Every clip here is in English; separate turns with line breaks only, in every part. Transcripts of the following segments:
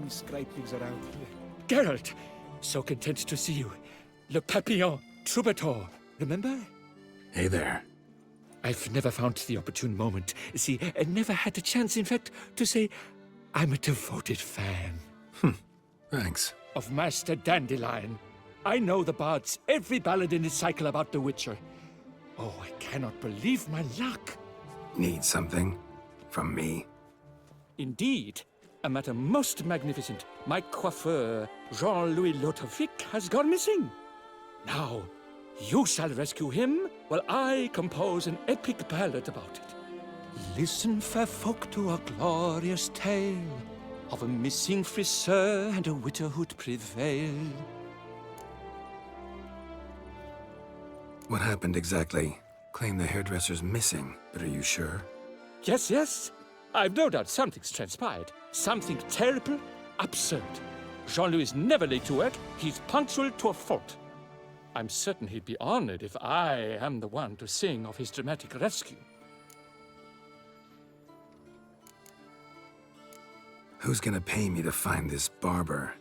scrapings around here.
Ґеральт, so content to see you. Le Papillon, troubadour, remember?
Hey there.
I've never found the opportune moment. See, I never had the chance, in fact, to say I'm a devoted fan.
Thanks.
Of Master Dandelion. I know the bards, every ballad in his cycle about the Witcher. Oh, I cannot believe my luck.
Need something? From me?
Indeed, a matter most magnificent. My coiffeur, Jean-Louis Lotovic, has gone missing. Now, you shall rescue him, while I compose an epic ballad about it. Listen, fair folk, to a glorious tale of a missing friseur and a widowhood prevail.
What happened exactly? Claim the hairdresser's missing, but are you sure?
Yes, yes. I've no doubt something's transpired. Something terrible, absurd. Jean-Louis is never late to work. He's punctual to a fault. I'm certain he'd be honored if I am the one to sing of his dramatic rescue.
Who's gonna pay me to find this barber?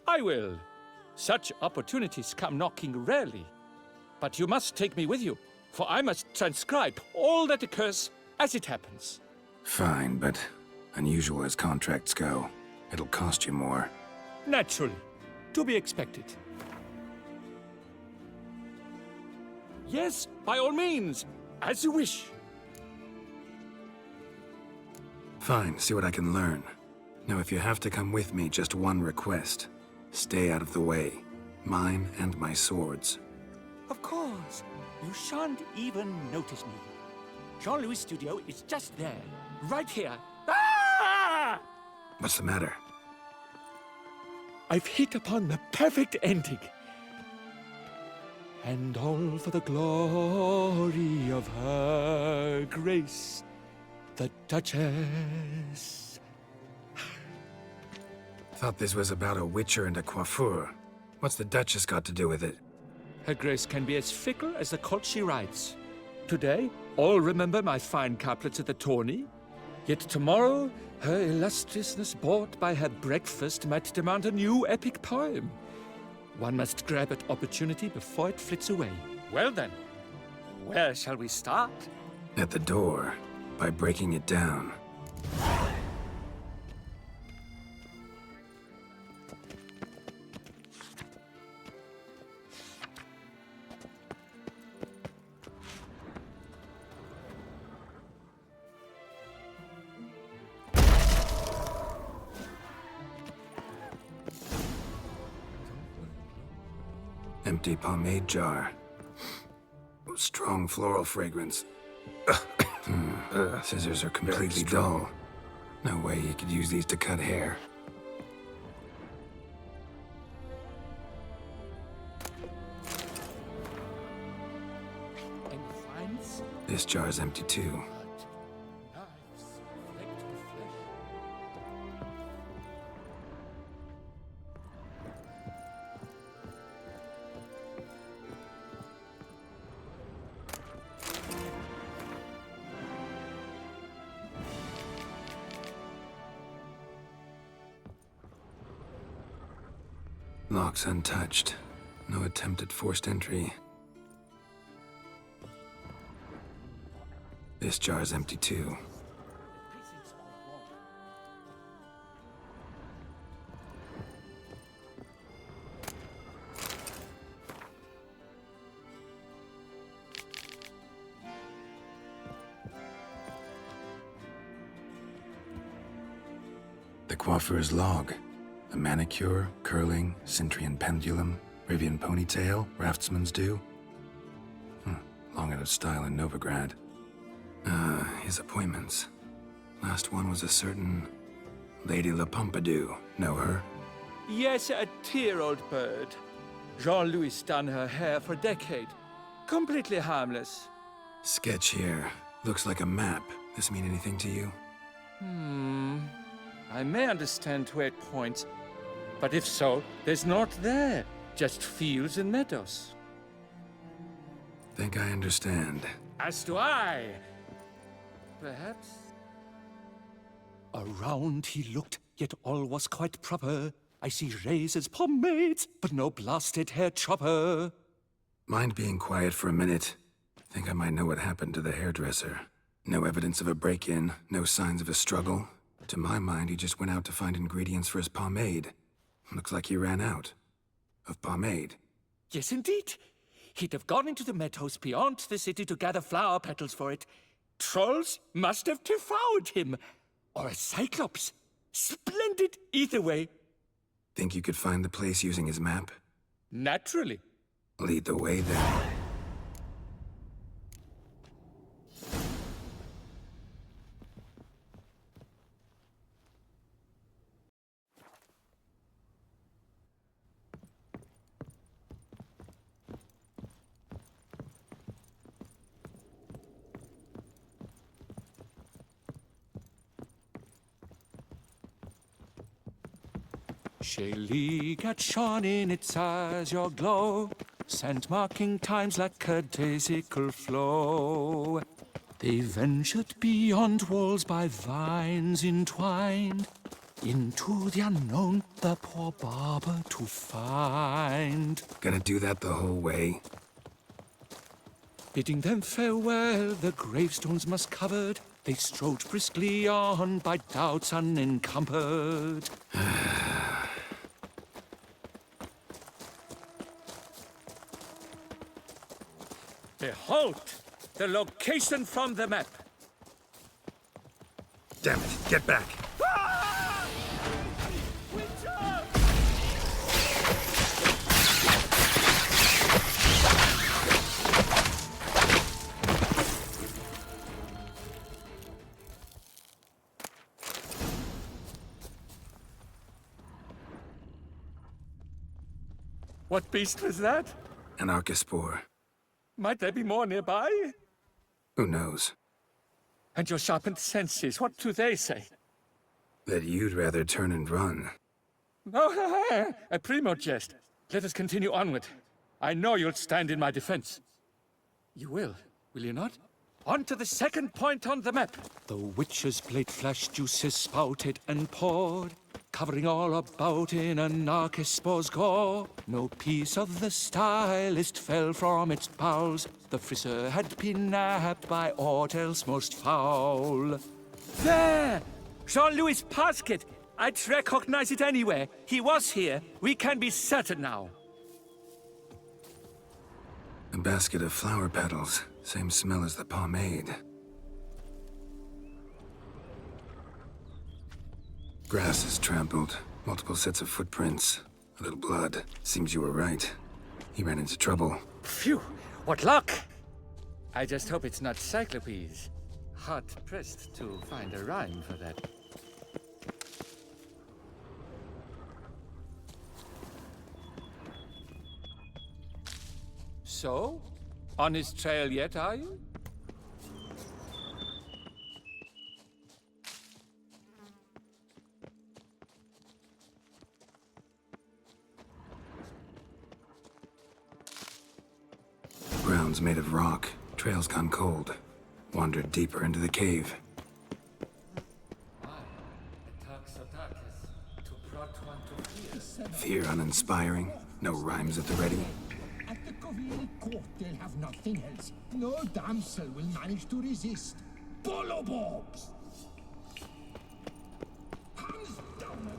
I will. Such opportunities come knocking rarely. But you must take me with you, for I must transcribe all that occurs as it happens.
Fine, but unusual as contracts go, it'll cost you more.
Naturally. To be expected. Yes, by all means. As you wish.
Fine, see what I can learn. Now, if you have to come with me, just one request. Stay out of the way. Mine and my swords.
Of course. You shan't even notice me. Jean-Louis' studio is just there. Right here. Ah!
What's the matter?
I've hit upon the perfect ending. And all for the glory of her grace, the Duchess.
Thought this was about a witcher and a coiffeur. What's the Duchess got to do with it?
Her grace can be as fickle as the colt she rides. Today, all remember my fine couplets at the tourney. Yet tomorrow, her illustriousness bought by her breakfast might demand a new epic poem. One must grab at opportunity before it flits away. Well then, where shall we start?
At the door, by breaking it down. Empty pomade jar. Strong floral fragrance. Scissors are completely dull. No way you could use these to cut hair.
Any finds?
This jar's empty too.
Knives, flaked with flesh.
Locks untouched. No attempt at forced entry. This jar's empty too. The coiffeur's log. A manicure, curling, Cintrian pendulum, Rivian ponytail, raftsman's due. Long out of style in Novigrad. His appointments. Last one was a certain Lady La Pompadour. Know her?
Yes, a dear old bird. Jean-Louis done her hair for a decade. Completely harmless.
Sketch here. Looks like a map. This mean anything to you?
I may understand where it points, but if so, there's naught there. Just fields and meadows.
Think I understand.
As do I. Perhaps. Around he looked yet all was quite proper. I see razors, pomades, but no blasted hair chopper.
Mind being quiet for a minute? Think I might know what happened to the hairdresser. No evidence of a break-in, no signs of a struggle. To my mind, he just went out to find ingredients for his pomade. Looks like he ran out of pomade.
Yes, indeed. He'd have gone into the meadows beyond the city to gather flower petals for it. Trolls must have devoured him. Or a cyclops. Splendid either way.
Think you could find the place using his map?
Naturally.
Lead the way then.
Shaylee gat shone in its azure glow, sand marking times like a daisical flow. They ventured beyond walls by vines entwined, into the unknown the poor barber to find.
Gonna do that the whole way?
Bidding them farewell, the gravestones must covered, they strode briskly on by doubts unencumbered. Behold, the location from the map.
Damn it, get back!
What beast was that?
An archospore.
Might there be more nearby?
Who knows?
And your sharpened senses, what do they say?
That you'd rather turn and run.
Oh, a primo jest. Let us continue onward. I know you'll stand in my defense. You will you not? On to the second point on the map. The witch's blade flashed, juices spouted and poured, covering all about in an archospore's gore. No piece of the stylist fell from its bowels. The frisser had been nabbed by aught else most foul. There! Jean-Louis' basket! I'd recognize it anywhere. He was here. We can be certain now.
A basket of flower petals. Same smell as the pomade. Grass is trampled. Multiple sets of footprints. A little blood. Seems you were right. He ran into trouble.
Phew! What luck! I just hope it's not cyclopes. Hard-pressed to find a rhyme for that. So? On his trail yet, are you?
Ground's made of rock. Trail's gone cold. Wandered deeper into the cave. Fear uninspiring. No rhymes at the ready.
At the Covile court, they'll have nothing else. No damsel will manage to resist. Bolobobs! Hands down!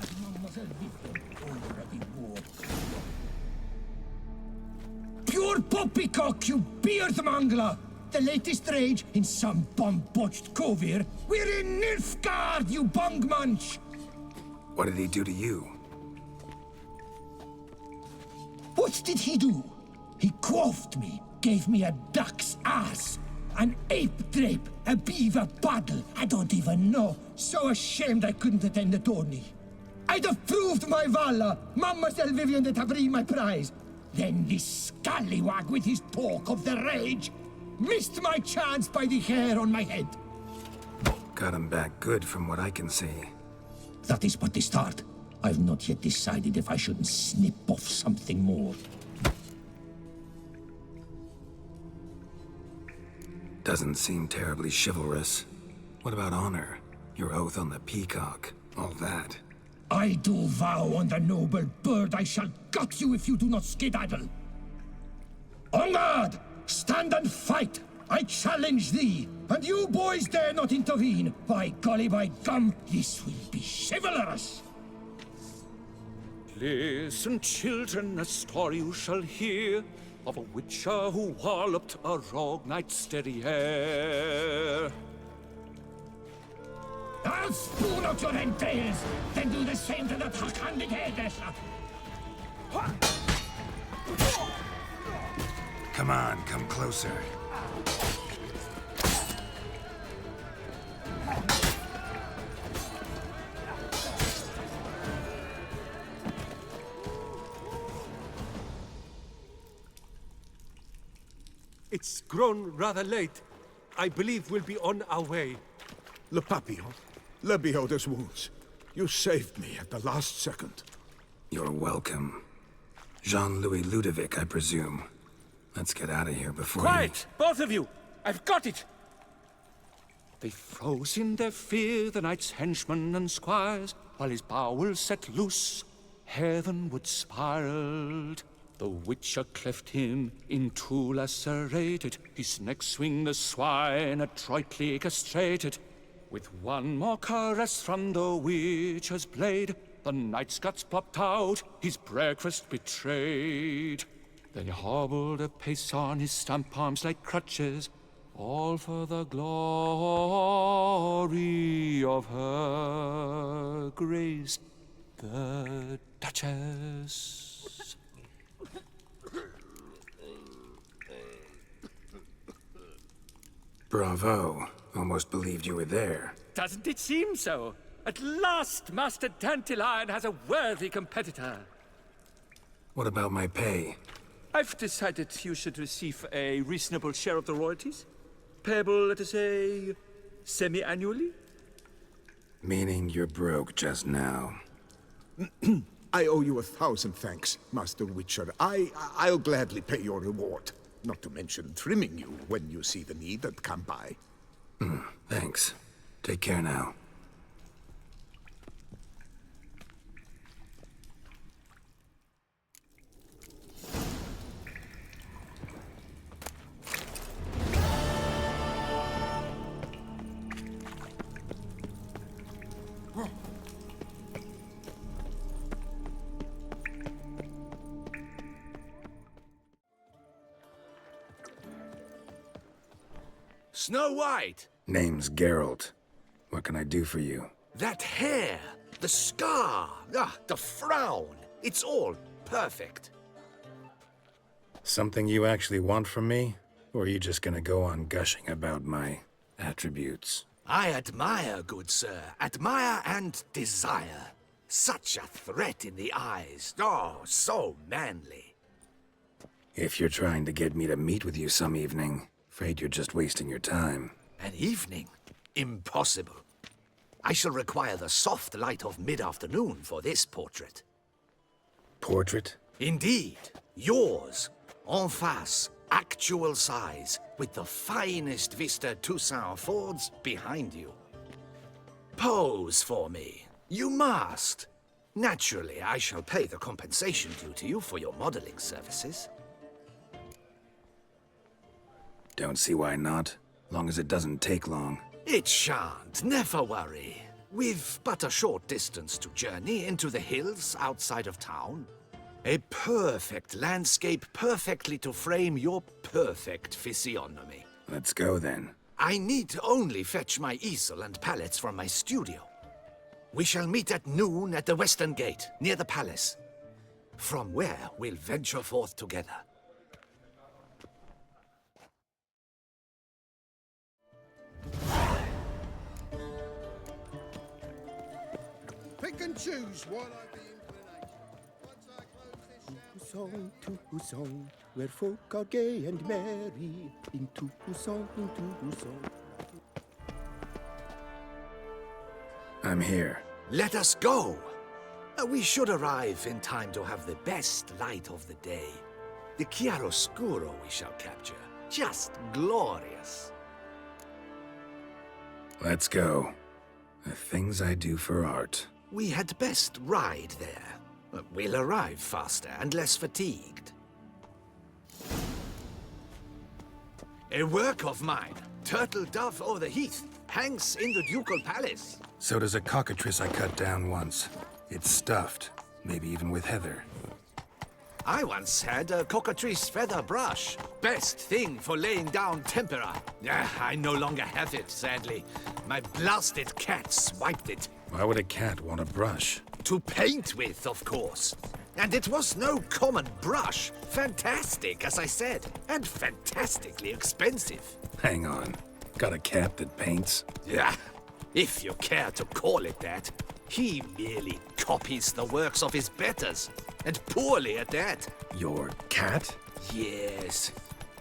As Mademoiselle Vivian already wore. Pure poppycock, you beard mangler! The latest rage in some bum-botched Covir. We're in Nilfgaard, you bung munch!
What did he do to you?
What did he do? He quaffed me, gave me a duck's ass, an ape drape, a beaver paddle, I don't even know. So ashamed I couldn't attend the tourney. I'd have proved my valor, Mademoiselle Vivian that have my prize. Then this scallywag with his talk of the rage missed my chance by the hair on my head.
Got him back good from what I can see.
That is but the start. I've not yet decided if I shouldn't snip off something more.
Doesn't seem terribly chivalrous. What about honor? Your oath on the peacock, all that.
I do vow on the noble bird I shall gut you if you do not skedaddle. On guard! Stand and fight! I challenge thee! And you boys dare not intervene! By golly, by gum, this will be chivalrous!
Listen, children, a story you shall hear of a witcher who walloped a rogue knight's steady hair.
I'll spoon out your entrails, then do the same to the tuck-handed hairdresser.
Come on, come closer.
It's grown rather late. I believe we'll be on our way.
Le Papillon, le Beholder's wounds. You saved me at the last second.
You're welcome. Jean-Louis Ludovic, I presume. Let's get out of here before
Quiet, both of you! I've got it! They froze in their fear, the knight's henchmen and squires, while his bowels set loose, heavenward spiraled. The witcher cleft him in two lacerated, his neck swing the swine adroitly castrated. With one more caress from the witcher's blade, the knight's guts plopped out, his breakfast betrayed. Then he hobbled a pace on his stump arms like crutches, all for the glory of her grace, the Duchess.
Bravo. Almost believed you were there.
Doesn't it seem so? At last, Master Dandelion has a worthy competitor.
What about my pay?
I've decided you should receive a reasonable share of the royalties. Payable, let us say, semi-annually?
Meaning you're broke just now.
I owe you 1,000 thanks, Master Witcher. I'll gladly pay your reward. Not to mention trimming you when you see the need and come by.
Thanks. Take care now.
Snow White!
Name's Ґеральт. What can I do for you?
That hair! The scar! The frown! It's all perfect.
Something you actually want from me? Or are you just gonna go on gushing about my attributes?
I admire, good sir. Admire and desire. Such a threat in the eyes. Oh, so manly.
If you're trying to get me to meet with you some evening, afraid you're just wasting your time.
An evening? Impossible. I shall require the soft light of mid-afternoon for this portrait.
Portrait?
Indeed. Yours. En face. Actual size. With the finest vista Toussaint affords behind you. Pose for me. You must. Naturally, I shall pay the compensation due to you for your modeling services.
Don't see why not. Long as it doesn't take long.
It shan't, never worry. We've but a short distance to journey into the hills outside of town. A perfect landscape perfectly to frame your perfect physiognomy.
Let's go then.
I need only fetch my easel and palettes from my studio. We shall meet at noon at the western gate, near the palace. From where we'll venture forth together.
Pick and choose what I've the inclination. Once I close this
Song to song, where folk are gay and merry. Into song, into song.
I'm here.
Let us go! We should arrive in time to have the best light of the day. The chiaroscuro we shall capture. Just glorious.
Let's go. The things I do for art.
We had best ride there. We'll arrive faster and less fatigued. A work of mine, Turtle Dove o'er the Heath, hangs in the ducal palace.
So does a cockatrice I cut down once. It's stuffed, maybe even with heather.
I once had a cockatrice feather brush. Best thing for laying down tempera. I no longer have it, sadly. My blasted cat swiped it.
Why would a cat want a brush?
To paint with, of course. And it was no common brush. Fantastic, as I said, and fantastically expensive.
Hang on. Got a cat that paints?
Yeah, if you care to call it that. He merely copies the works of his betters, and poorly at that.
Your cat?
Yes,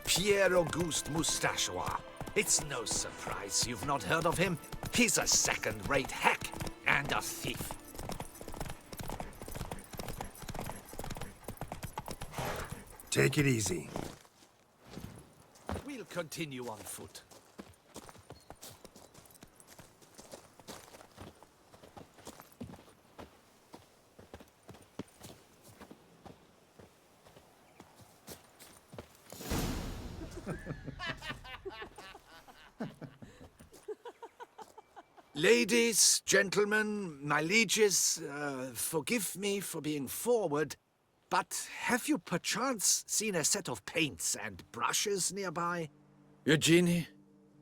Pierre-Auguste Moustachois. It's no surprise you've not heard of him. He's a second-rate hack and a thief.
Take it easy.
We'll continue on foot. Ladies, gentlemen, my lieges, forgive me for being forward, but have you perchance seen a set of paints and brushes nearby?
Eugenie,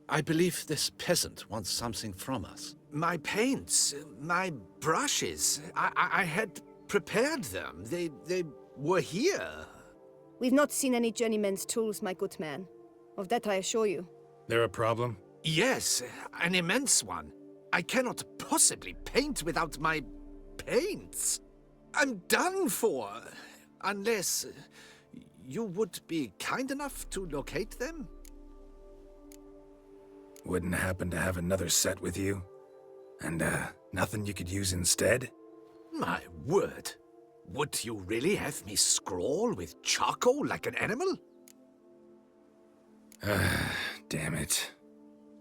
I believe this peasant wants something from us.
My paints, my brushes, I had prepared them. They were here.
We've not seen any journeyman's tools, my good man. Of that I assure you.
There a problem?
Yes, an immense one. I cannot possibly paint without my paints. I'm done for. Unless you would be kind enough to locate them?
Wouldn't happen to have another set with you? And, nothing you could use instead?
My word. Would you really have me scrawl with charcoal like an animal?
Damn it.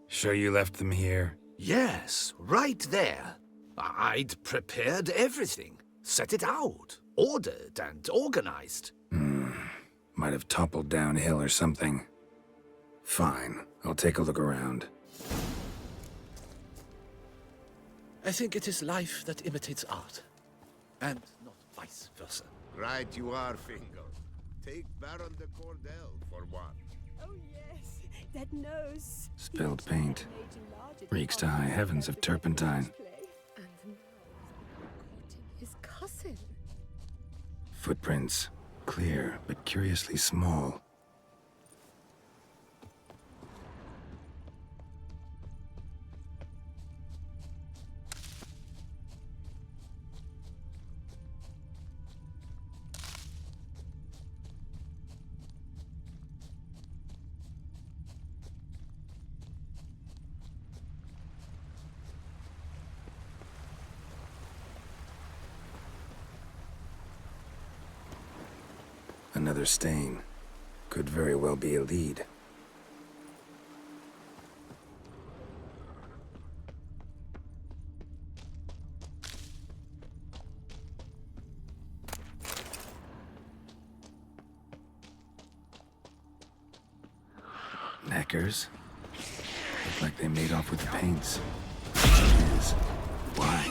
Sure you left them here?
Yes, right there. I'd prepared everything. Set it out. Ordered and organized.
Might have toppled downhill or something. Fine, I'll take a look around.
I think it is life that imitates art, and not vice versa.
Right you are, Fingal. Take Baron de Cordell for one.
Oh yes, that nose.
Spilled paint. Reeks to high heavens of turpentine.
And now he's courting his cousin.
Footprints. Clear, but curiously small. Another stain. Could very well be a lead. Knackers? Look like they made off with the paints. Is. Why?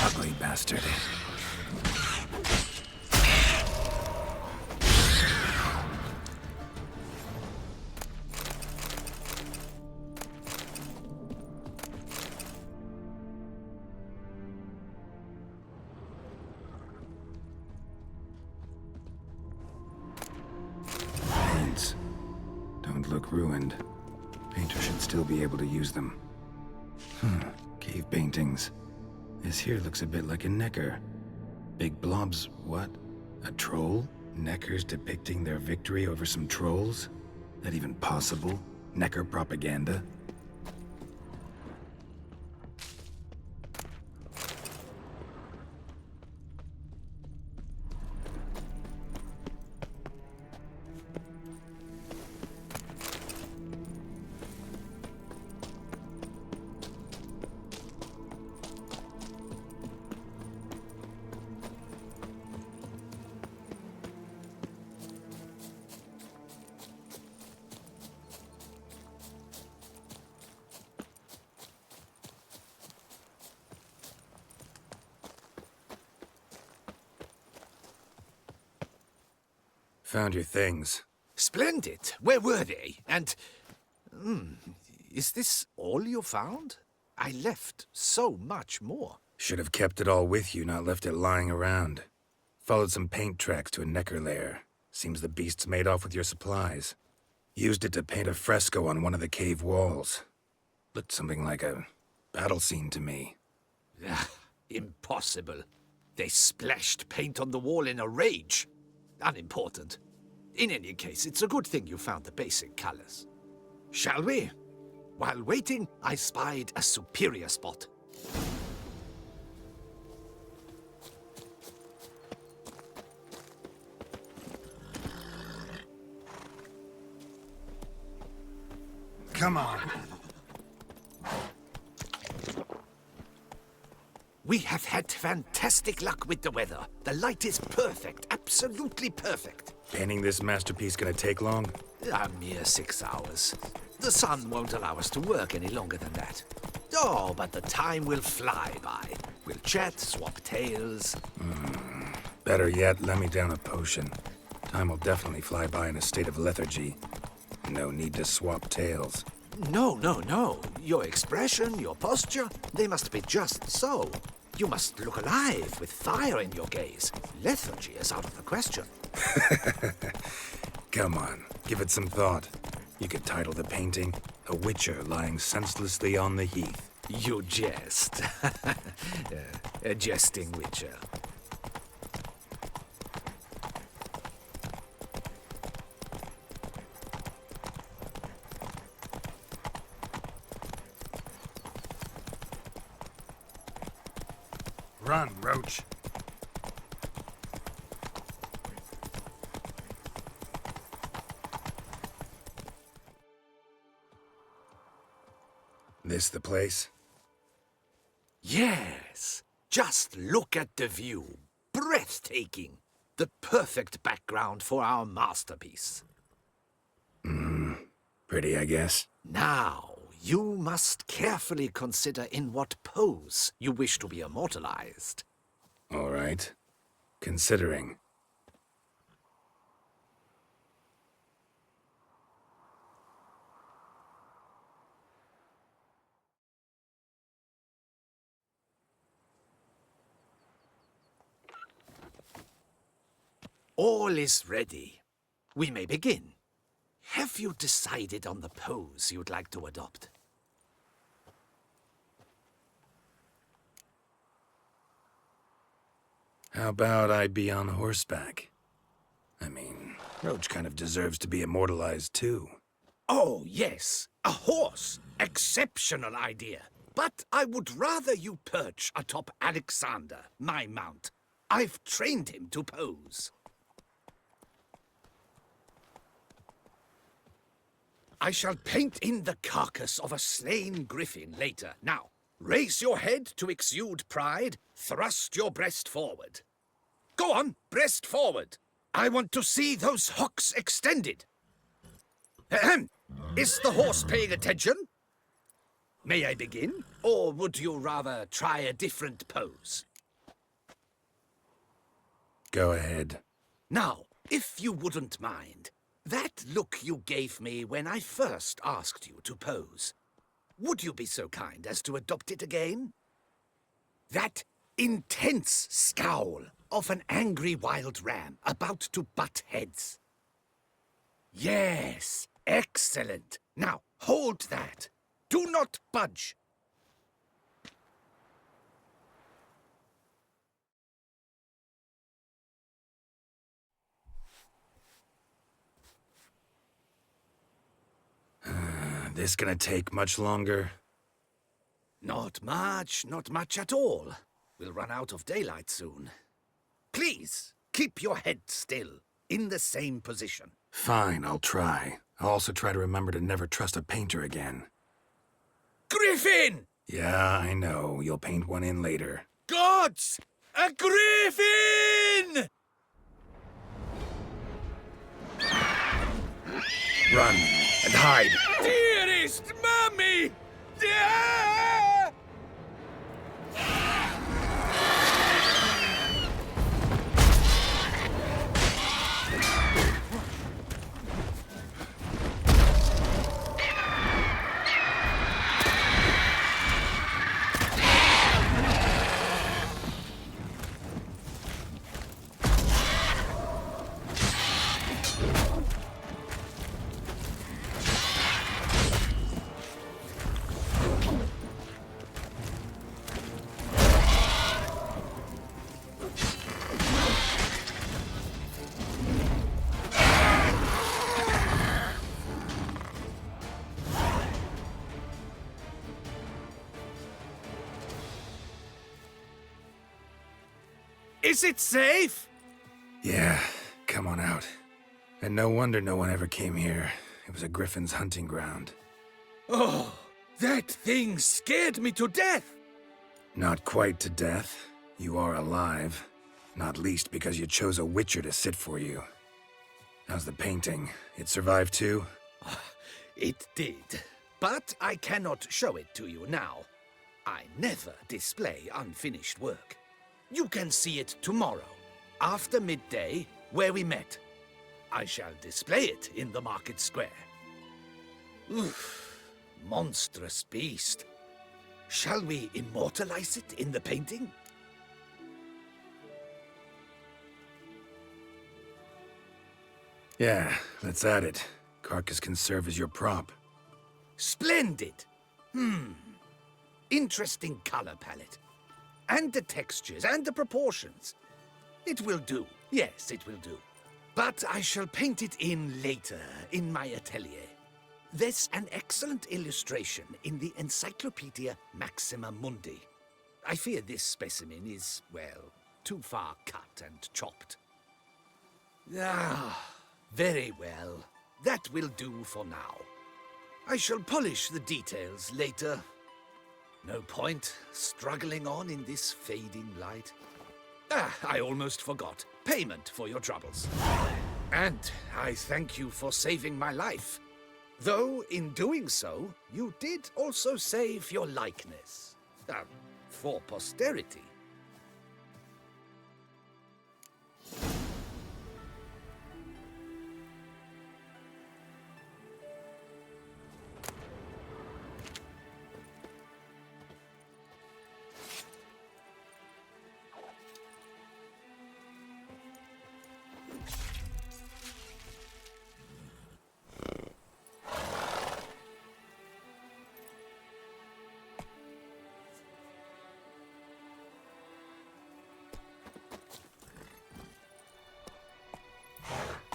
Ugly bastard. Paints. Don't look ruined. Painter should still be able to use them. Cave paintings. This here looks a bit like a necker. Big blobs, what? A troll? Neckers depicting their victory over some trolls? That even possible? Necker propaganda? Found your things.
Splendid. Where were they? And... is this all you found? I left so much more.
Should have kept it all with you, not left it lying around. Followed some paint tracks to a necker lair. Seems the beast's made off with your supplies. Used it to paint a fresco on one of the cave walls. Looked something like a battle scene to me.
Impossible. They splashed paint on the wall in a rage. Unimportant. In any case, it's a good thing you found the basic colors. Shall we? While waiting, I spied a superior spot.
Come on.
We have had fantastic luck with the weather. The light is perfect, absolutely perfect.
Painting this masterpiece gonna take long?
A mere 6 hours. The sun won't allow us to work any longer than that. Oh, but the time will fly by. We'll chat, swap tales.
Better yet, let me down a potion. Time will definitely fly by in a state of lethargy. No need to swap tales.
No. Your expression, your posture, they must be just so. You must look alive with fire in your gaze. Lethargy is out of the question.
Come on, give it some thought. You could title the painting, A Witcher Lying Senselessly on the Heath.
You jest. A jesting witcher.
Run, Roach. This the place?
Yes. Just look at the view. Breathtaking. The perfect background for our masterpiece.
Pretty, I guess.
Now, you must carefully consider in what pose you wish to be immortalized.
All right. Considering.
All is ready. We may begin. Have you decided on the pose you'd like to adopt?
How about I be on horseback? I mean, Roach kind of deserves to be immortalized too.
Oh, yes. A horse. Exceptional idea. But I would rather you perch atop Alexander, my mount. I've trained him to pose. I shall paint in the carcass of a slain griffin later. Now, raise your head to exude pride. Thrust your breast forward. Go on, breast forward. I want to see those hocks extended. Ahem. Is the horse paying attention? May I begin? Or would you rather try a different pose?
Go ahead.
Now, if you wouldn't mind, that look you gave me when I first asked you to pose, would you be so kind as to adopt it again? That intense scowl of an angry wild ram about to butt heads. Yes, excellent. Now, hold that. Do not budge.
This gonna take much longer?
Not much at all. We'll run out of daylight soon. Please, keep your head still, in the same position.
Fine, I'll try. I'll also try to remember to never trust a painter again.
Griffin!
Yeah, I know. You'll paint one in later.
Gods! A griffin!
Run and hide!
Dearest Mummy! Ah! Is it safe?
Yeah, come on out. And no wonder no one ever came here. It was a griffin's hunting ground.
Oh, that thing scared me to death.
Not quite to death. You are alive. Not least because you chose a witcher to sit for you. How's the painting? It survived too?
It did. But I cannot show it to you now. I never display unfinished work. You can see it tomorrow, after midday, where we met. I shall display it in the market square. Oof, monstrous beast. Shall we immortalize it in the painting?
Yeah, let's add it. Carcass can serve as your prop.
Splendid! Interesting color palette. And the textures and the proportions. It will do. Yes, it will do. But I shall paint it in later, in my atelier. There's an excellent illustration in the Encyclopedia Maxima Mundi. I fear this specimen is, well, too far cut and chopped. Ah, very well. That will do for now. I shall polish the details later. No point struggling on in this fading light. Ah, I almost forgot. Payment for your troubles. And I thank you for saving my life. Though, in doing so, you did also save your likeness. For posterity.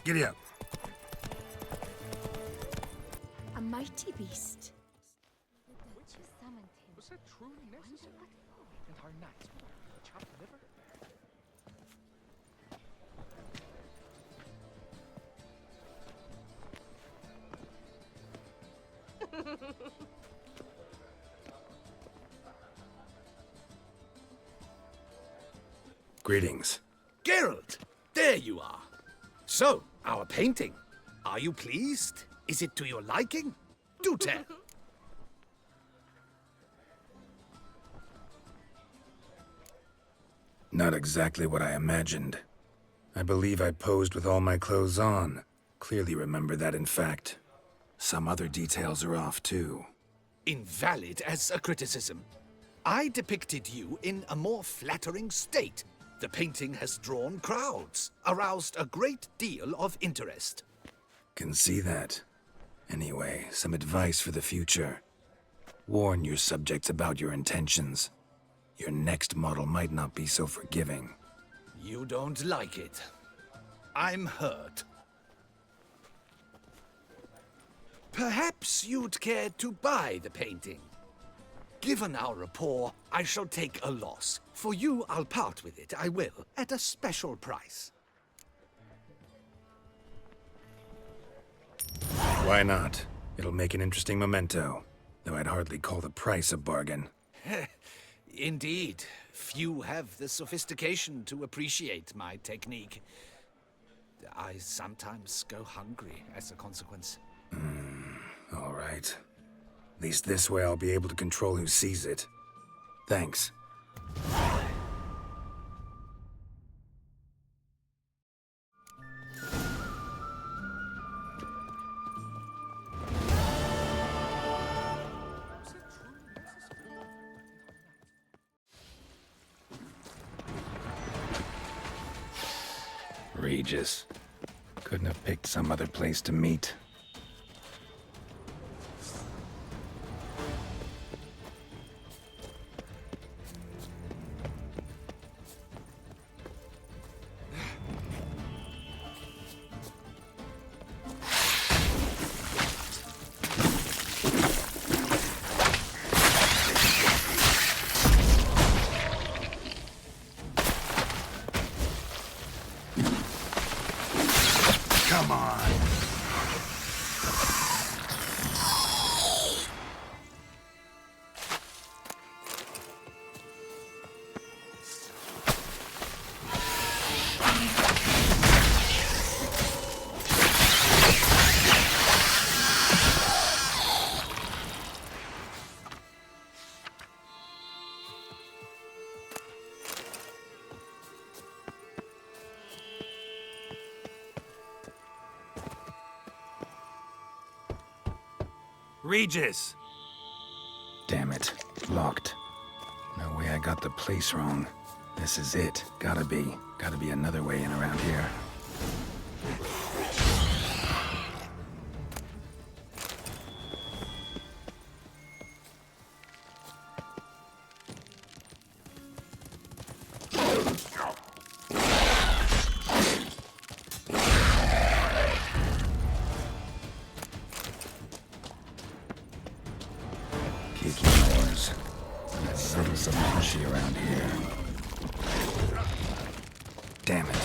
Giddy up.
A mighty beast. The Witcher summoned him.
Was that truly necessary? And our knights with the chopped liver?
Greetings.
Ґeralt, there you are. So, our painting. Are you pleased? Is it to your liking? Do tell.
Not exactly what I imagined. I believe I posed with all my clothes on. Clearly remember that, in fact. Some other details are off, too.
Invalid as a criticism. I depicted you in a more flattering state. The painting has drawn crowds, aroused a great deal of interest.
Can see that. Anyway, some advice for the future. Warn your subjects about your intentions. Your next model might not be so forgiving.
You don't like it. I'm hurt. Perhaps you'd care to buy the painting. Given our rapport, I shall take a loss. For you, I'll part with it, I will, at a special price.
Why not? It'll make an interesting memento, though I'd hardly call the price a bargain.
Indeed, few have the sophistication to appreciate my technique. I sometimes go hungry as a consequence.
All right. At least this way I'll be able to control who sees it. Thanks. Regis. Couldn't have picked some other place to meet. Regis! Damn it. Locked. No way I got the place wrong. This is it. Gotta be. Gotta be another way in around here. Around here. Damn it.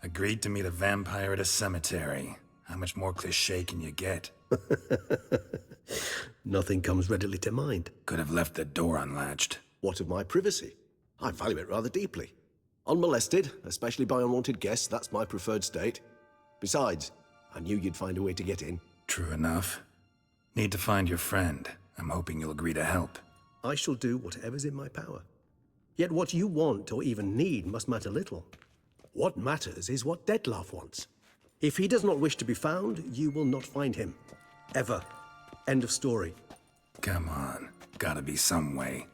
Agreed to meet a vampire at a cemetery. How much more cliché can you get?
Nothing comes readily to mind.
Could have left the door unlatched.
What of my privacy? I value it rather deeply. Unmolested, especially by unwanted guests, that's my preferred state. Besides, I knew you'd find a way to get in.
True enough. Need to find your friend. I'm hoping you'll agree to help.
I shall do whatever's in my power. Yet what you want or even need must matter little. What matters is what Detlef wants. If he does not wish to be found, you will not find him. Ever. End of story.
Come on. Gotta be some way.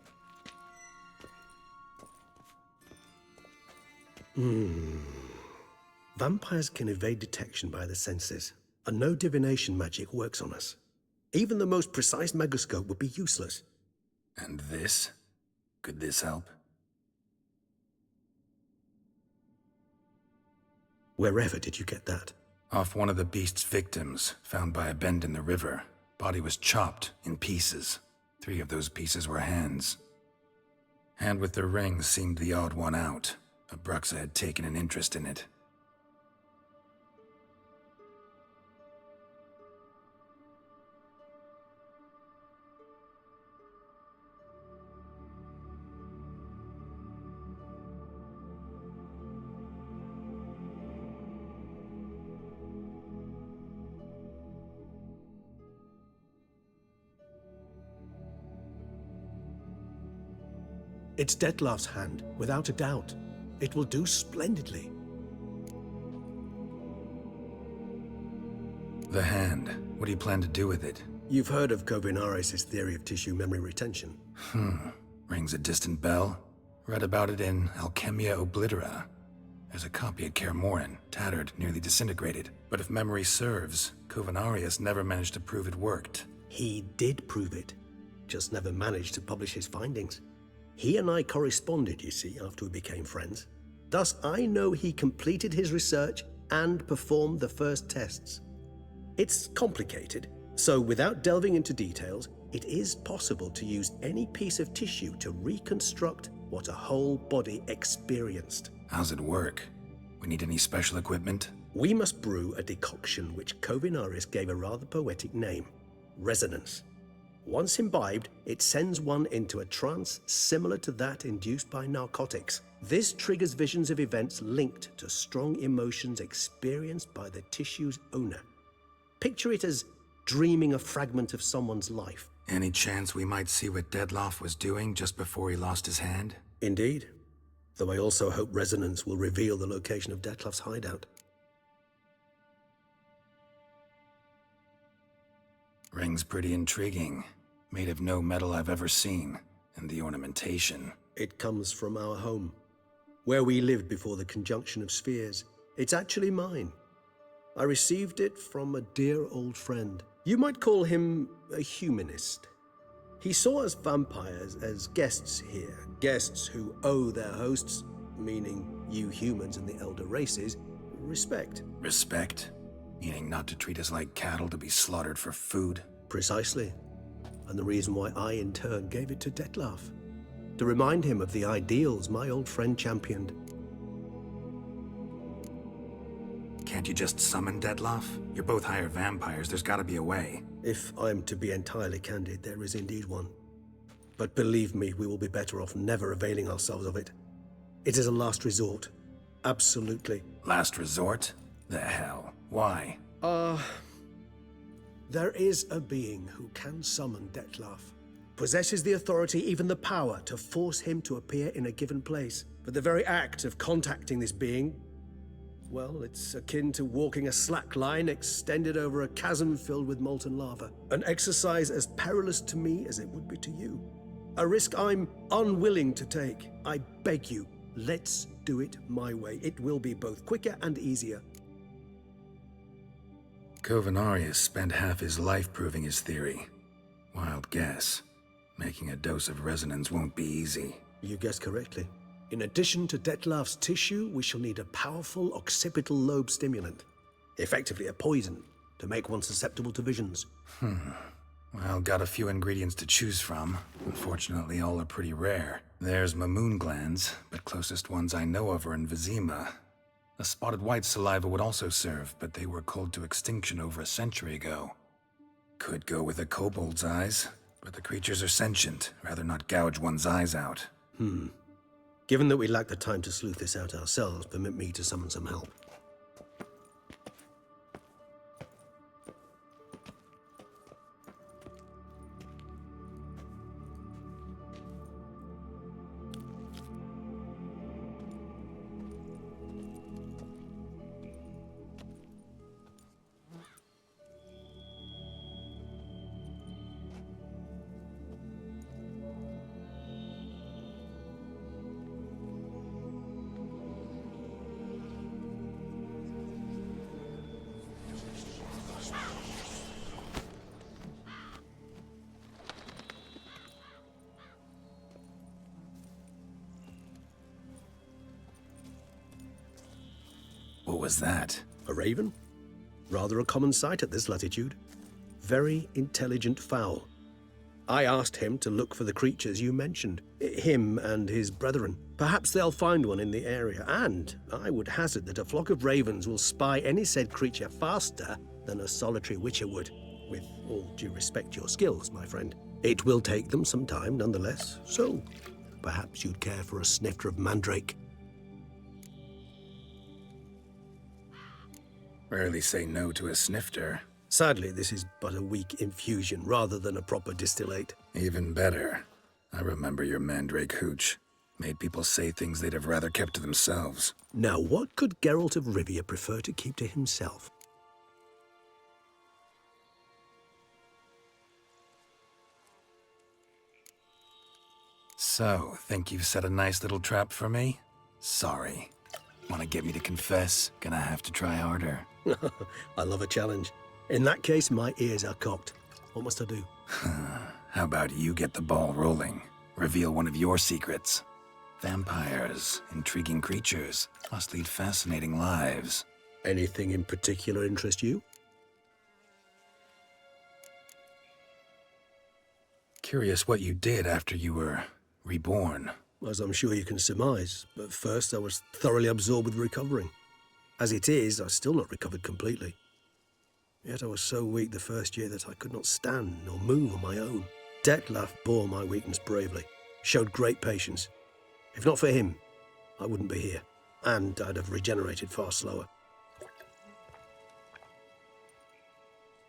Vampires can evade detection by the senses, and no divination magic works on us. Even the most precise megascope would be useless.
And this? Could this help?
Wherever did you get that?
Off one of the beast's victims, found by a bend in the river. Body was chopped in pieces. 3 of those pieces were hands. Hand with the ring seemed the odd one out. Abruxa had taken an interest in it.
It's Detlef's hand, without a doubt. It will do splendidly.
The hand. What do you plan to do with it?
You've heard of Kovinaris' theory of tissue memory retention.
Rings a distant bell. Read about it in Alchemia Oblitera. There's a copy at Kaer Morhen, tattered, nearly disintegrated. But if memory serves, Kovinaris never managed to prove it worked.
He did prove it, just never managed to publish his findings. He and I corresponded, you see, after we became friends. Thus, I know he completed his research and performed the first tests. It's complicated, so without delving into details, it is possible to use any piece of tissue to reconstruct what a whole body experienced.
How's it work? We need any special equipment?
We must brew a decoction which Kovinaris gave a rather poetic name, resonance. Once imbibed, it sends one into a trance similar to that induced by narcotics. This triggers visions of events linked to strong emotions experienced by the tissue's owner. Picture it as dreaming a fragment of someone's life.
Any chance we might see what Detlef was doing just before he lost his hand?
Indeed. Though I also hope resonance will reveal the location of Detlef's hideout.
Ring's pretty intriguing. Made of no metal I've ever seen. And the ornamentation.
It comes from our home, where we lived before the conjunction of spheres. It's actually mine. I received it from a dear old friend. You might call him a humanist. He saw us vampires as guests here, guests who owe their hosts, meaning you humans and the elder races, respect.
Respect? Meaning not to treat us like cattle to be slaughtered for food?
Precisely. and the reason why I, in turn, gave it to Detlef. To remind him of the ideals my old friend championed.
Can't you just summon Detlef? You're both hired vampires, there's gotta be a way.
If I'm to be entirely candid, there is indeed one. But believe me, we will be better off never availing ourselves of it. It is a last resort. Absolutely.
Last resort? The hell? Why?
There is a being who can summon Detlef. Possesses the authority, even the power, to force him to appear in a given place. But the very act of contacting this being, well, it's akin to walking a slack line extended over a chasm filled with molten lava. An exercise as perilous to me as it would be to you. A risk I'm unwilling to take. I beg you, let's do it my way. It will be both quicker and easier.
Covenarius spent half his life proving his theory. Wild guess. Making a dose of resonance won't be easy.
You guessed correctly. In addition to Detlef's tissue, we shall need a powerful occipital lobe stimulant. Effectively a poison, to make one susceptible to visions.
Well, got a few ingredients to choose from. Unfortunately, all are pretty rare. There's mamoon glands, but closest ones I know of are in Vizima. A spotted white saliva would also serve, but they were culled to extinction over a century ago. Could go with a kobold's eyes, but the creatures are sentient. Rather not gouge one's eyes out.
Given that we lack the time to sleuth this out ourselves, permit me to summon some help.
What was that?
A raven? Rather a common sight at this latitude. Very intelligent fowl. I asked him to look for the creatures you mentioned. Him and his brethren. Perhaps they'll find one in the area, and I would hazard that a flock of ravens will spy any said creature faster than a solitary witcher would. With all due respect to your skills, my friend. It will take them some time, nonetheless, so perhaps you'd care for a snifter of mandrake.
Rarely say no to a snifter.
Sadly, this is but a weak infusion rather than a proper distillate.
Even better. I remember your mandrake hooch. Made people say things they'd have rather kept to themselves.
Now, what could Ґеральт of Rivia prefer to keep to himself?
So, think you've set a nice little trap for me? Sorry. Want to get me to confess? Gonna have to try harder.
I love a challenge. In that case, my ears are cocked. What must I do?
How about you get the ball rolling? Reveal one of your secrets. Vampires, intriguing creatures, must lead fascinating lives.
Anything in particular interest you?
Curious what you did after you were reborn.
As I'm sure you can surmise, but first I was thoroughly absorbed with recovering. As it is, I've still not recovered completely. Yet I was so weak the first year that I could not stand nor move on my own. Detlef bore my weakness bravely, showed great patience. If not for him, I wouldn't be here, and I'd have regenerated far slower.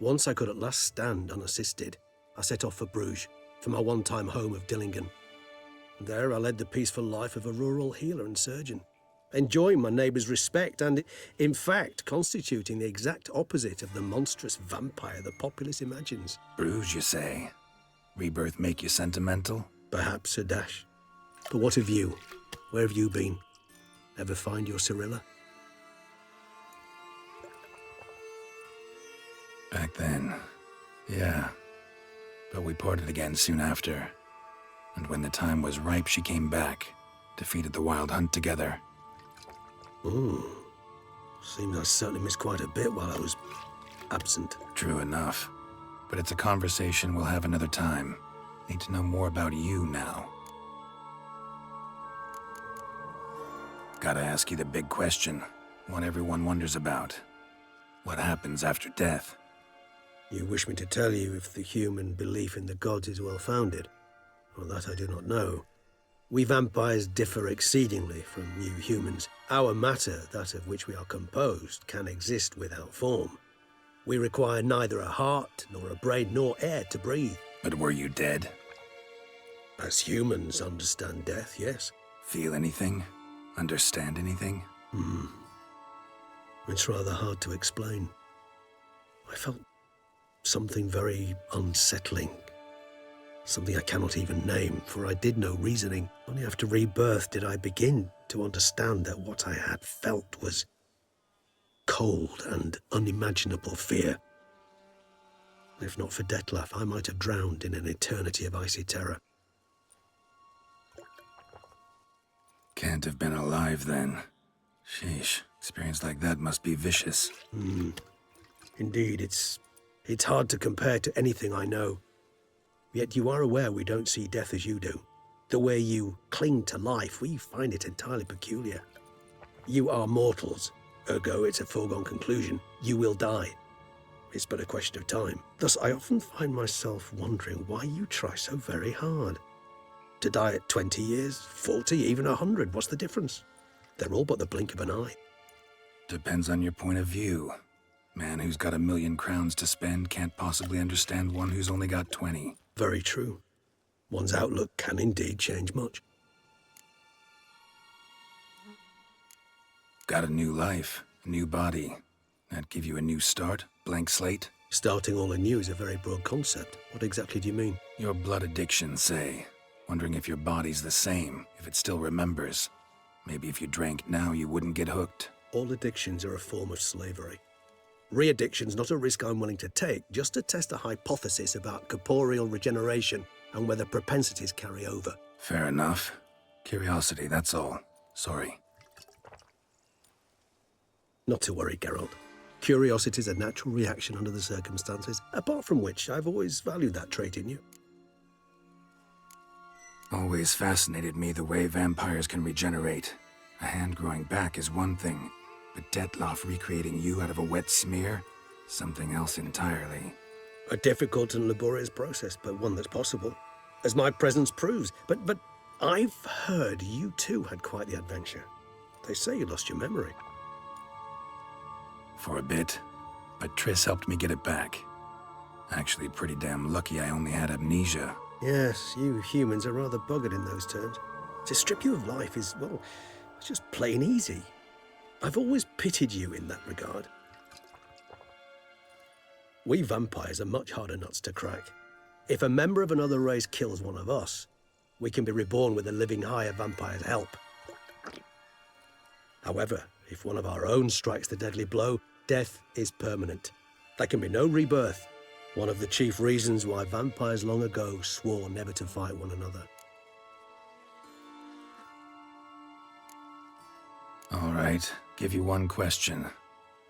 Once I could at last stand unassisted, I set off for Bruges, for my one-time home of Dillingen. There I led the peaceful life of a rural healer and surgeon, enjoying my neighbours' respect and, in fact, constituting the exact opposite of the monstrous vampire the populace imagines.
Bruges, you say? Rebirth make you sentimental?
Perhaps a dash. But what of you? Where have you been? Ever find your Cyrilla?
Back then, yeah. But we parted again soon after. And when the time was ripe, she came back, defeated the wild hunt together.
Seems I certainly missed quite a bit while I was absent.
True enough. but it's a conversation we'll have another time. Need to know more about you now. Gotta ask you the big question, one everyone wonders about. What happens after death?
You wish me to tell you if the human belief in the gods is well-founded? Well, that I do not know. We vampires differ exceedingly from you humans. Our matter, that of which we are composed, can exist without form. We require neither a heart, nor a brain, nor air to breathe.
But were you dead?
As humans understand death, yes.
Feel anything? Understand anything?
It's rather hard to explain. I felt something very unsettling. Something I cannot even name, for I did no reasoning. Only after rebirth did I begin to understand that what I had felt was cold and unimaginable fear. If not for Detlef, I might have drowned in an eternity of icy terror.
Can't have been alive then. Sheesh, experience like that must be vicious.
Indeed, it's hard to compare to anything I know. Yet you are aware we don't see death as you do. The way you cling to life, we find it entirely peculiar. You are mortals, ergo it's a foregone conclusion. You will die. It's but a question of time. Thus, I often find myself wondering why you try so very hard. To die at 20 years, 40, even 100, what's the difference? They're all but the blink of an eye.
Depends on your point of view. Man who's got 1,000,000 crowns to spend can't possibly understand one who's only got 20.
Very true. One's outlook can indeed change much.
Got a new life, a new body. That give you a new start? Blank slate?
Starting all anew is a very broad concept. What exactly do you mean?
Your blood addiction, say. Wondering if your body's the same, if it still remembers. Maybe if you drank now, you wouldn't get hooked.
All addictions are a form of slavery. Re-addiction's not a risk I'm willing to take, just to test a hypothesis about corporeal regeneration and whether propensities carry over.
Fair enough. Curiosity, that's all. Sorry.
Not to worry, Ґеральт. Curiosity is a natural reaction under the circumstances, apart from which I've always valued that trait in you.
Always fascinated me the way vampires can regenerate. A hand growing back is one thing, but Detlef recreating you out of a wet smear? Something else entirely.
A difficult and laborious process, but one that's possible, as my presence proves. But I've heard you too had quite the adventure. They say you lost your memory.
For a bit, but Triss helped me get it back. Actually, pretty damn lucky I only had amnesia.
Yes, you humans are rather buggered in those terms. To strip you of life is, well, it's just plain easy. I've always pitied you in that regard. We vampires are much harder nuts to crack. If a member of another race kills one of us, we can be reborn with a living higher vampire's help. However, if one of our own strikes the deadly blow, death is permanent. There can be no rebirth. One of the chief reasons why vampires long ago swore never to fight one another.
All right, give you one question.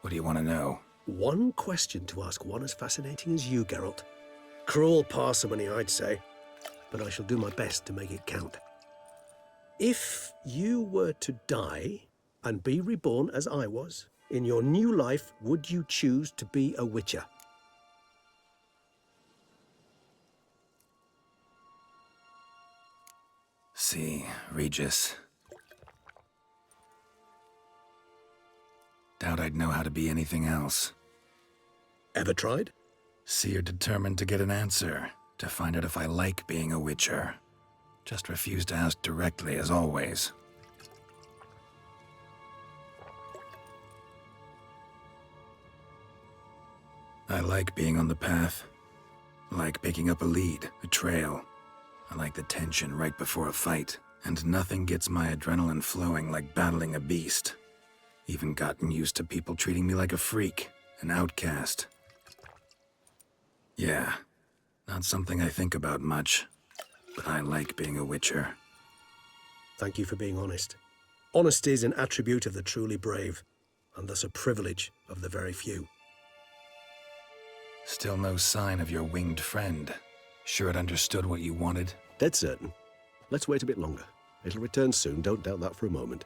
What do you want to know?
One question to ask one as fascinating as you, Ґеральт. Cruel parsimony, I'd say, but I shall do my best to make it count. If you were to die and be reborn as I was, in your new life, would you choose to be a witcher?
See, Regis. Doubt I'd know how to be anything else.
Ever tried?
See, you're determined to get an answer, to find out if I like being a witcher. Just refuse to ask directly, as always. I like being on the path. I like picking up a lead, a trail. I like the tension right before a fight, and nothing gets my adrenaline flowing like battling a beast. Even gotten used to people treating me like a freak, an outcast. Yeah, not something I think about much, but I like being a witcher.
Thank you for being honest. Honesty is an attribute of the truly brave, and thus a privilege of the very few.
Still no sign of your winged friend. Sure it understood what you wanted?
Dead certain. Let's wait a bit longer. It'll return soon, don't doubt that for a moment.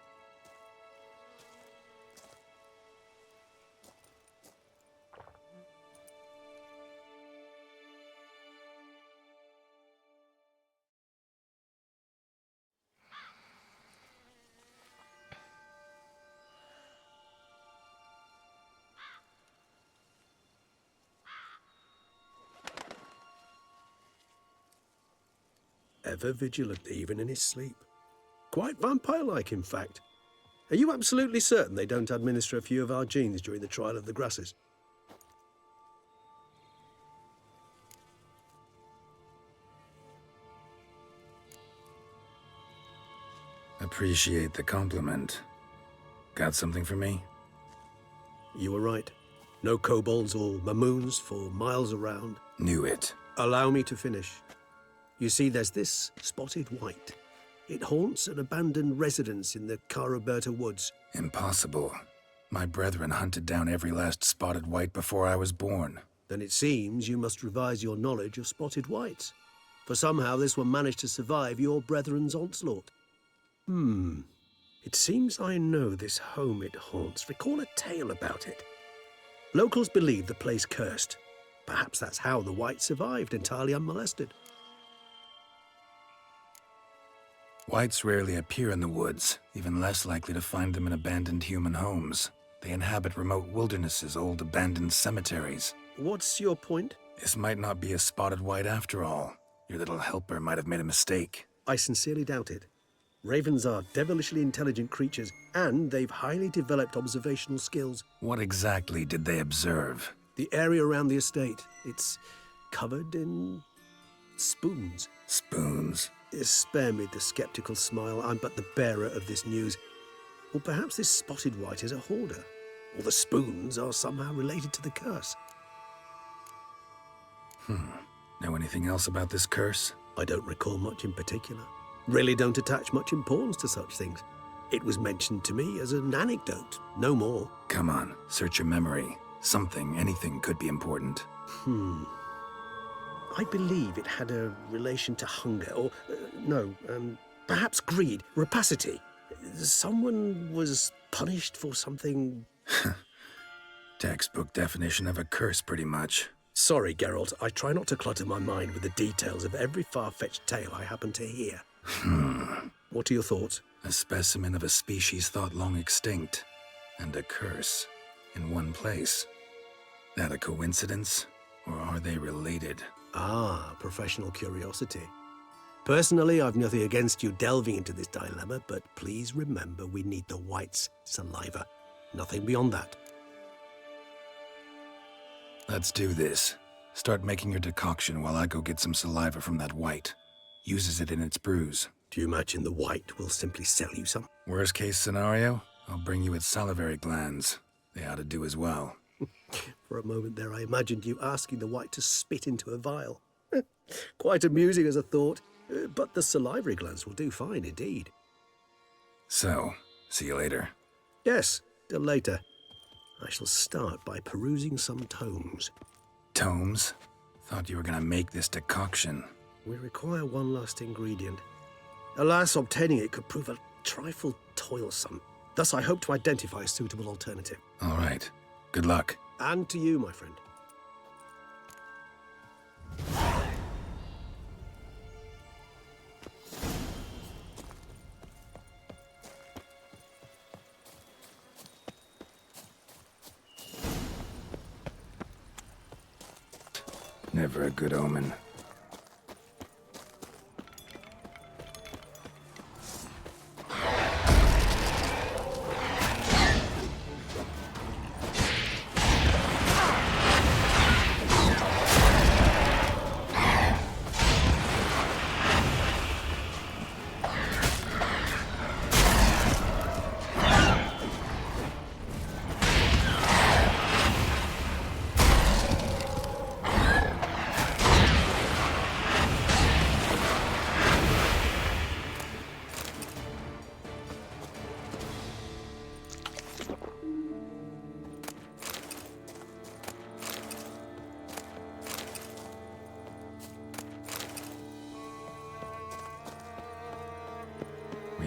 Ever vigilant, even in his sleep. Quite vampire-like, in fact. Are you absolutely certain they don't administer a few of our genes during the trial of the grasses?
Appreciate the compliment. Got something for me?
You were right. No kobolds or mamoons for miles around.
Knew it.
Allow me to finish. You see, there's this spotted white. It haunts an abandoned residence in the Caraberta woods.
Impossible. My brethren hunted down every last spotted white before I was born.
Then it seems you must revise your knowledge of spotted whites. For somehow this one managed to survive your brethren's onslaught. It seems I know this home it haunts. Recall a tale about it. Locals believe the place cursed. Perhaps that's how the whites survived entirely unmolested.
Whites rarely appear in the woods, even less likely to find them in abandoned human homes. They inhabit remote wildernesses, old abandoned cemeteries.
What's your point?
This might not be a spotted white after all. Your little helper might have made a mistake.
I sincerely doubt it. Ravens are devilishly intelligent creatures, and they've highly developed observational skills.
What exactly did they observe?
The area around the estate, it's covered in spoons.
Spoons?
Spare me the skeptical smile. I'm but the bearer of this news. Or perhaps this spotted white is a hoarder. Or the spoons are somehow related to the curse.
Know anything else about this curse?
I don't recall much in particular. Really don't attach much importance to such things. It was mentioned to me as an anecdote, no more.
Come on, search your memory. Something, anything could be important.
I believe it had a relation to hunger, or, perhaps greed, rapacity. Someone was punished for something...
Textbook definition of a curse, pretty much.
Sorry, Ґеральт, I try not to clutter my mind with the details of every far-fetched tale I happen to hear. What are your thoughts?
A specimen of a species thought long extinct, and a curse in one place. That a coincidence, or are they related?
Ah, professional curiosity. Personally, I've nothing against you delving into this dilemma, but please remember we need the white's saliva. Nothing beyond that.
Let's do this. Start making your decoction while I go get some saliva from that white. Uses it in its brews.
Do you imagine the white will simply sell you some?
Worst case scenario, I'll bring you its salivary glands. They ought to do as well.
For a moment there, I imagined you asking the white to spit into a vial. Quite amusing as a thought, but the salivary glands will do fine indeed.
So, see you later.
Yes, till later. I shall start by perusing some tomes.
Tomes? Thought you were gonna make this decoction.
We require one last ingredient. Alas, obtaining it could prove a trifle toilsome. Thus, I hope to identify a suitable alternative.
All right. Good luck.
And to you, my friend.
Never a good omen.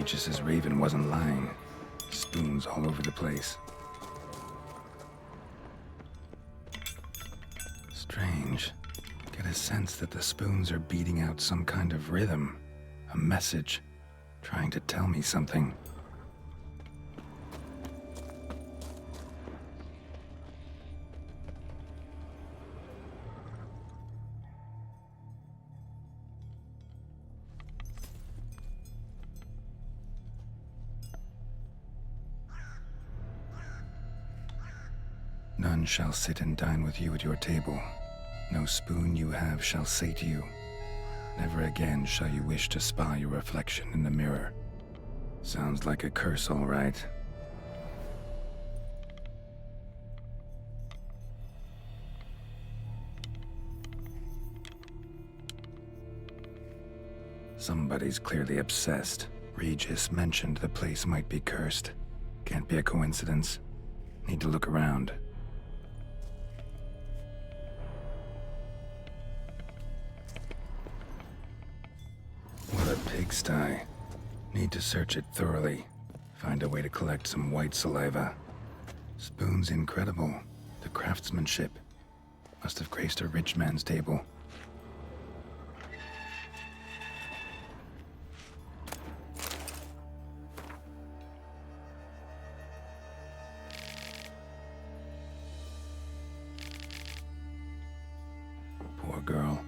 Regis's raven wasn't lying. Spoons all over the place. Strange. Get a sense that the spoons are beating out some kind of rhythm. A message. Trying to tell me something. None shall sit and dine with you at your table. No spoon you have shall say to you, never again shall you wish to spy your reflection in the mirror. Sounds like a curse, all right. Somebody's clearly obsessed. Regis mentioned the place might be cursed. Can't be a coincidence. Need to look around. What a pigsty. Need to search it thoroughly. Find a way to collect some white saliva. Spoon's incredible. The craftsmanship. Must have graced a rich man's table. Poor girl.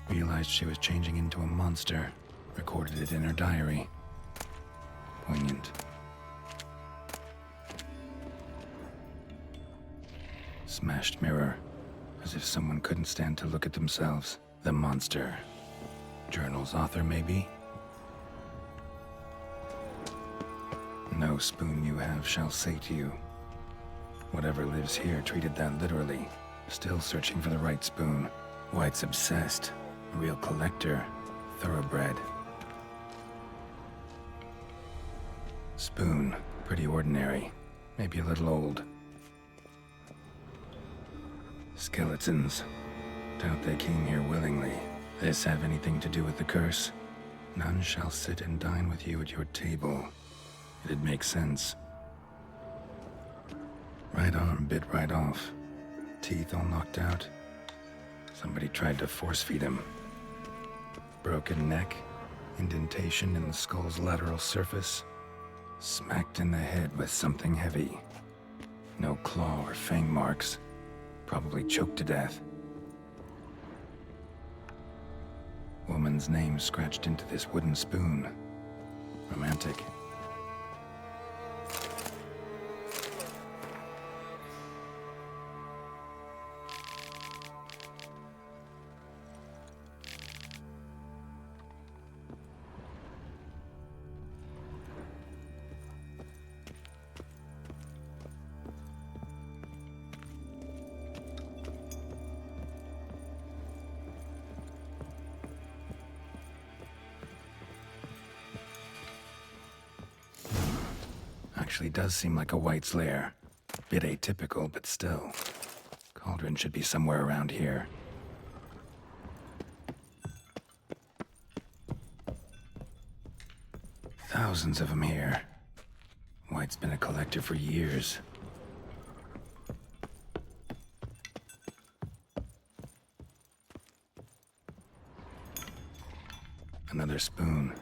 Realized she was changing into a monster. Recorded it in her diary. Poignant. Smashed mirror. As if someone couldn't stand to look at themselves. The monster. Journal's author, maybe? No spoon you have shall say to you. Whatever lives here treated that literally. Still searching for the right spoon. White's obsessed. A real collector. Thoroughbred. Spoon. Pretty ordinary. Maybe a little old. Skeletons. Doubt they came here willingly. This have anything to do with the curse? None shall sit and dine with you at your table. It'd make sense. Right arm bit right off. Teeth all knocked out. Somebody tried to force feed him. Broken neck. Indentation in the skull's lateral surface. Smacked in the head with something heavy. No claw or fang marks. Probably choked to death. Woman's name scratched into this wooden spoon. Romantic. Actually does seem like a white's lair. Bit atypical, but still. Cauldron should be somewhere around here. Thousands of them here. White's been a collector for years. Another spoon.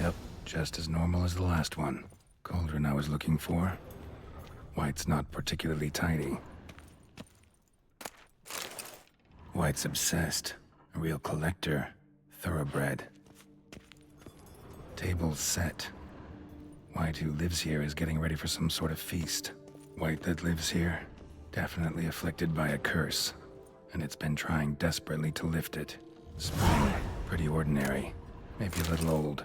Yep, just as normal as the last one. Cauldron I was looking for. White's not particularly tidy. White's obsessed. A real collector. Thoroughbred. Table's set. White who lives here is getting ready for some sort of feast. White that lives here, definitely afflicted by a curse. And it's been trying desperately to lift it. Spoon, pretty ordinary. Maybe a little old.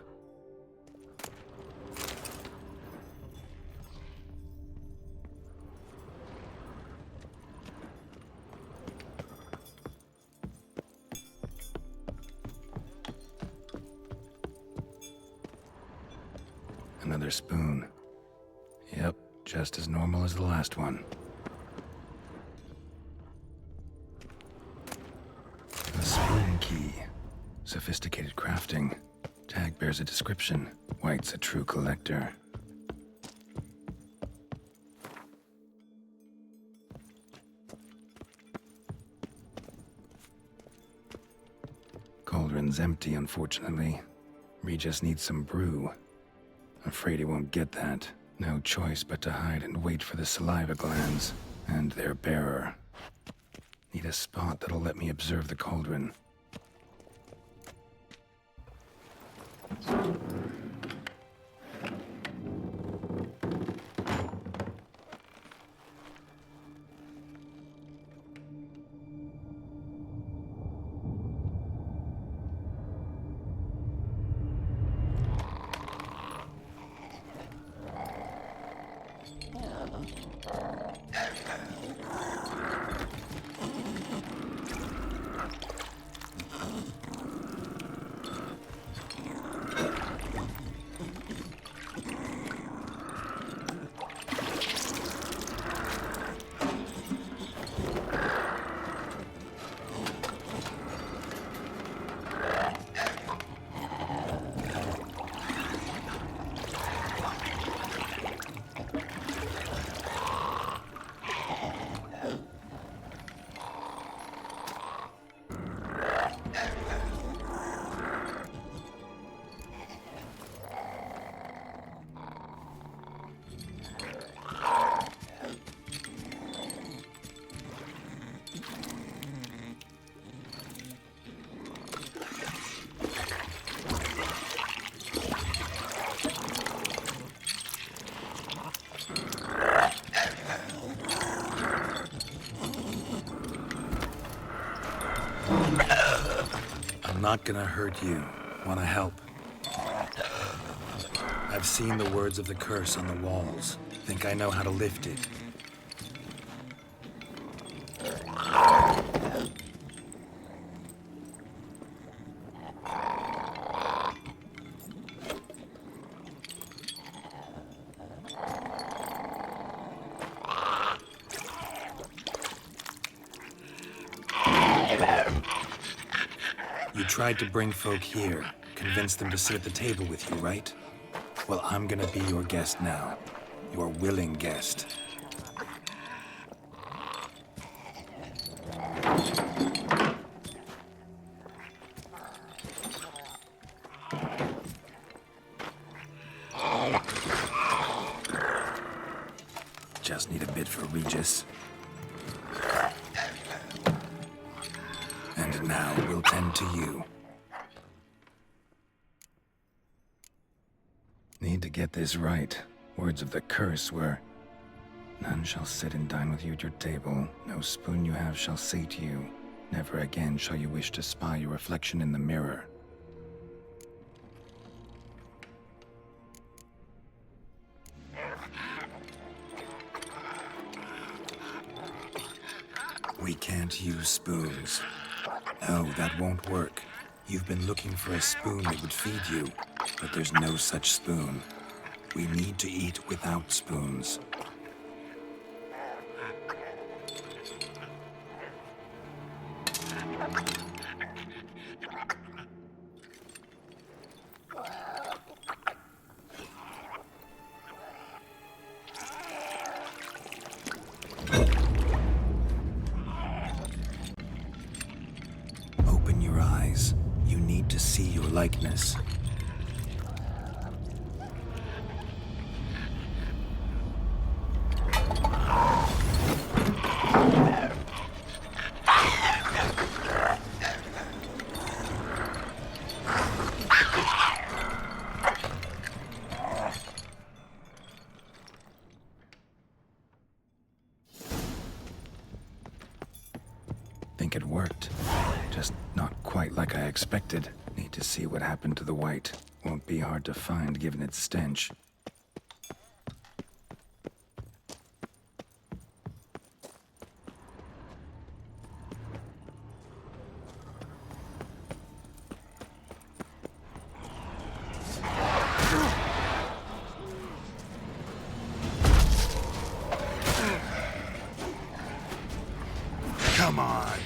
Another spoon. Yep, just as normal as the last one. The spoon key. Sophisticated crafting. Tag bears a description. White's a true collector. Cauldron's empty, unfortunately. Regis needs some brew. Afraid he won't get that. No choice but to hide and wait for the saliva glands and their bearer. Need a spot that'll let me observe the cauldron. I'm not gonna hurt you. Wanna help? I've seen the words of the curse on the walls. Think I know how to lift it. You tried to bring folk here, convince them to sit at the table with you, right? Well, I'm gonna be your guest now. Your willing guest. Just need a bit for Regis. And now we'll tend to you. Need to get this right. Words of the curse were, none shall sit and dine with you at your table. No spoon you have shall sate you. Never again shall you wish to spy your reflection in the mirror. We can't use spoons. No, that won't work. You've been looking for a spoon that would feed you, but there's no such spoon. We need to eat without spoons. Open your eyes. You need to see your likeness. Think it worked. Just not quite like I expected. Need to see what happened to the white. Won't be hard to find given its stench. Come on.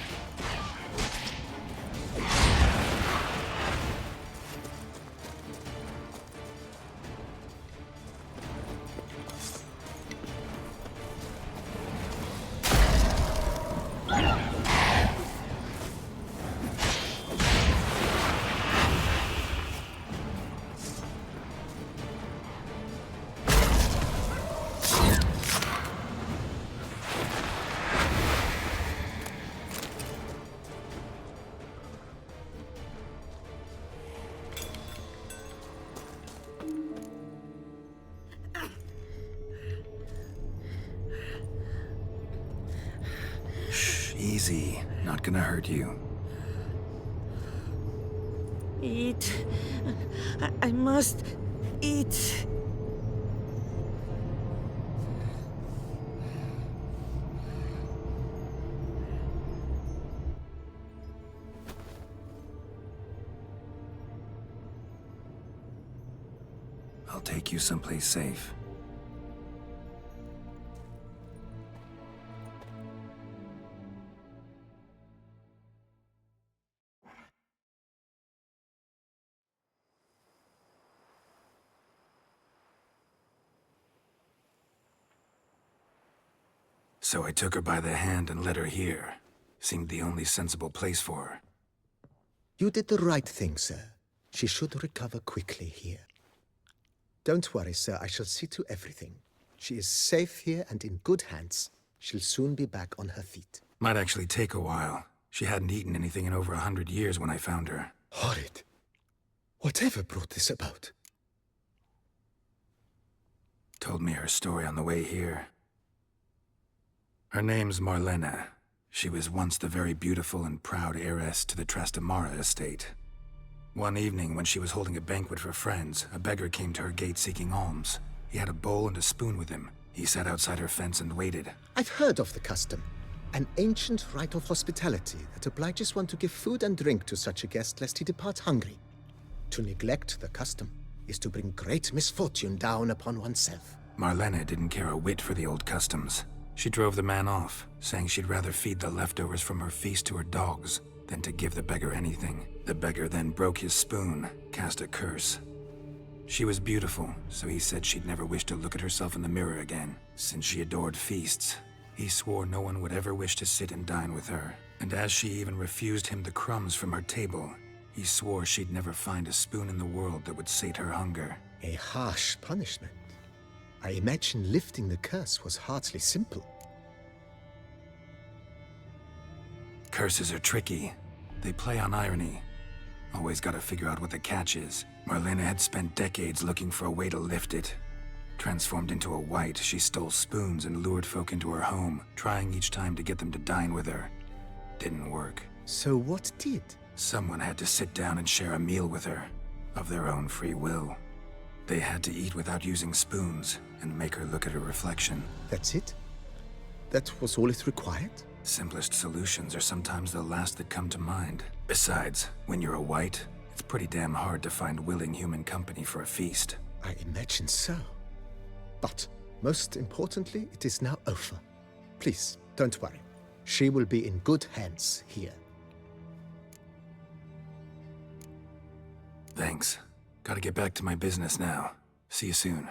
Easy. Not gonna hurt you.
Eat. I must eat.
I'll take you someplace safe. So I took her by the hand and led her here. Seemed the only sensible place for her.
You did the right thing, sir. She should recover quickly here. Don't worry, sir. I shall see to everything. She is safe here and in good hands. She'll soon be back on her feet.
Might actually take a while. She hadn't eaten anything in over 100 years when I found her.
Horrid. Whatever brought this about?
Told me her story on the way here. Her name's Marlena. She was once the very beautiful and proud heiress to the Trastamara estate. One evening, when she was holding a banquet for friends, a beggar came to her gate seeking alms. He had a bowl and a spoon with him. He sat outside her fence and waited.
I've heard of the custom. An ancient rite of hospitality that obliges one to give food and drink to such a guest lest he depart hungry. To neglect the custom is to bring great misfortune down upon oneself.
Marlena didn't care a whit for the old customs. She drove the man off, saying she'd rather feed the leftovers from her feast to her dogs than to give the beggar anything. The beggar then broke his spoon, cast a curse. She was beautiful, so he said she'd never wish to look at herself in the mirror again. Since she adored feasts, he swore no one would ever wish to sit and dine with her. And as she even refused him the crumbs from her table, he swore she'd never find a spoon in the world that would sate her hunger.
A harsh punishment. I imagine lifting the curse was hardly simple.
Curses are tricky. They play on irony. Always gotta figure out what the catch is. Marlena had spent decades looking for a way to lift it. Transformed into a wight, she stole spoons and lured folk into her home, trying each time to get them to dine with her. Didn't work.
So what did?
Someone had to sit down and share a meal with her, of their own free will. They had to eat without using spoons, and make her look at her reflection.
That's it? That was all it required?
Simplest solutions are sometimes the last that come to mind. Besides, when you're a wight, it's pretty damn hard to find willing human company for a feast.
I imagine so. But, most importantly, it is now over. Please, don't worry. She will be in good hands here.
Thanks. Gotta get back to my business now. See you soon.